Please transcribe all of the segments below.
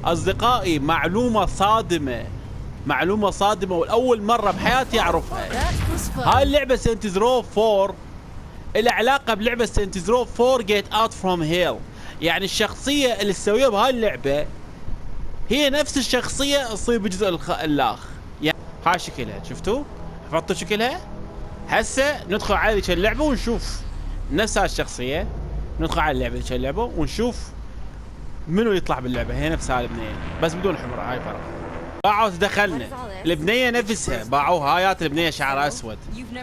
اصدقائي معلومة صادمة، معلومة صادمة والاول مرة بحياتي اعرفها. هاي اللعبة سينتز رو 4 لها علاقة بلعبة سينتز رو 4 جيت اوت فروم هيل. يعني الشخصية اللي تسويها بهاي اللعبة هي نفس الشخصية تصير بجزء الاخ. يعني هاي شكلها، شفتوا؟ حفظتوا شكلها؟ هسه ندخل على ذيك اللعبة ونشوف نفس هاي الشخصية. ندخل على اللعبة ذيك اللعبة ونشوف منو يطلع باللعبة. هي نفس هاي البنية بس بدون حمرة. هاي فرق. باعوا دخلنا البنية نفسها، باعوها. هايات البنية شعرها اسود.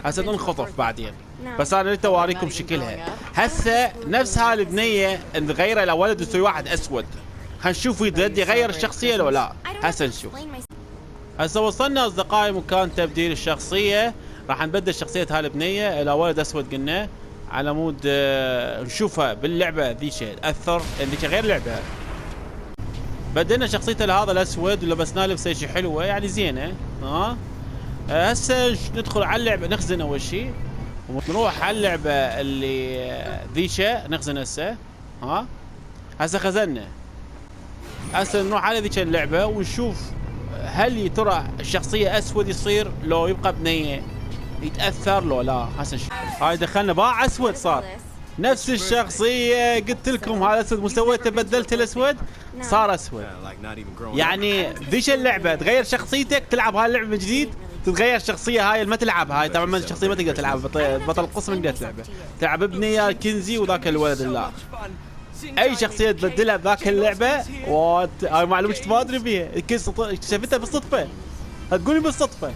هسه ننخطف بعدين، بس انا قلت اوريكم شكلها. هسه نفس هاي البنية نغيرها لولد وتسوي واحد اسود. هنشوف يقدر يغير الشخصية لو لا. هسه نشوف. هسه وصلنا اصدقائي مكان تبديل الشخصية. راح نبدل شخصية هاي البنية الى ولد اسود قلنا، على مود نشوفها باللعبة ذيك تأثر، ذيك غير لعبة. بدلنا شخصيته لهذا الاسود ولبسنا لبسه شي حلوة يعني زينة. هسه ندخل على اللعبة، نخزن اول شيء ونروح على اللعبة اللي ذيك نخزن هسه. هسه خزنا. هسه نروح على ذيك اللعبة ونشوف هل يا ترى الشخصية اسود يصير لو يبقى بنية يتأثر لو لا. هسه نشوف. هاي دخلنا باع اسود صار نفس الشخصية. قلت لكم هذا اسود، مسويته بدلت الاسود صار اسود. يعني ذيش اللعبة تغير شخصيتك، تلعب هاي اللعبة من جديد تتغير شخصية. هاي ما تلعب هاي طبعا الشخصية ما تقدر تلعب. بطل القصة ما تقدر تلعبه. تلعب ابنية كنزي وذاك الولد الله. اي شخصية تبدلها بذاك اللعبة. هاي معلومة ما ادري فيها، اكتشفتها بالصدفة. هتقولي بالصدفة.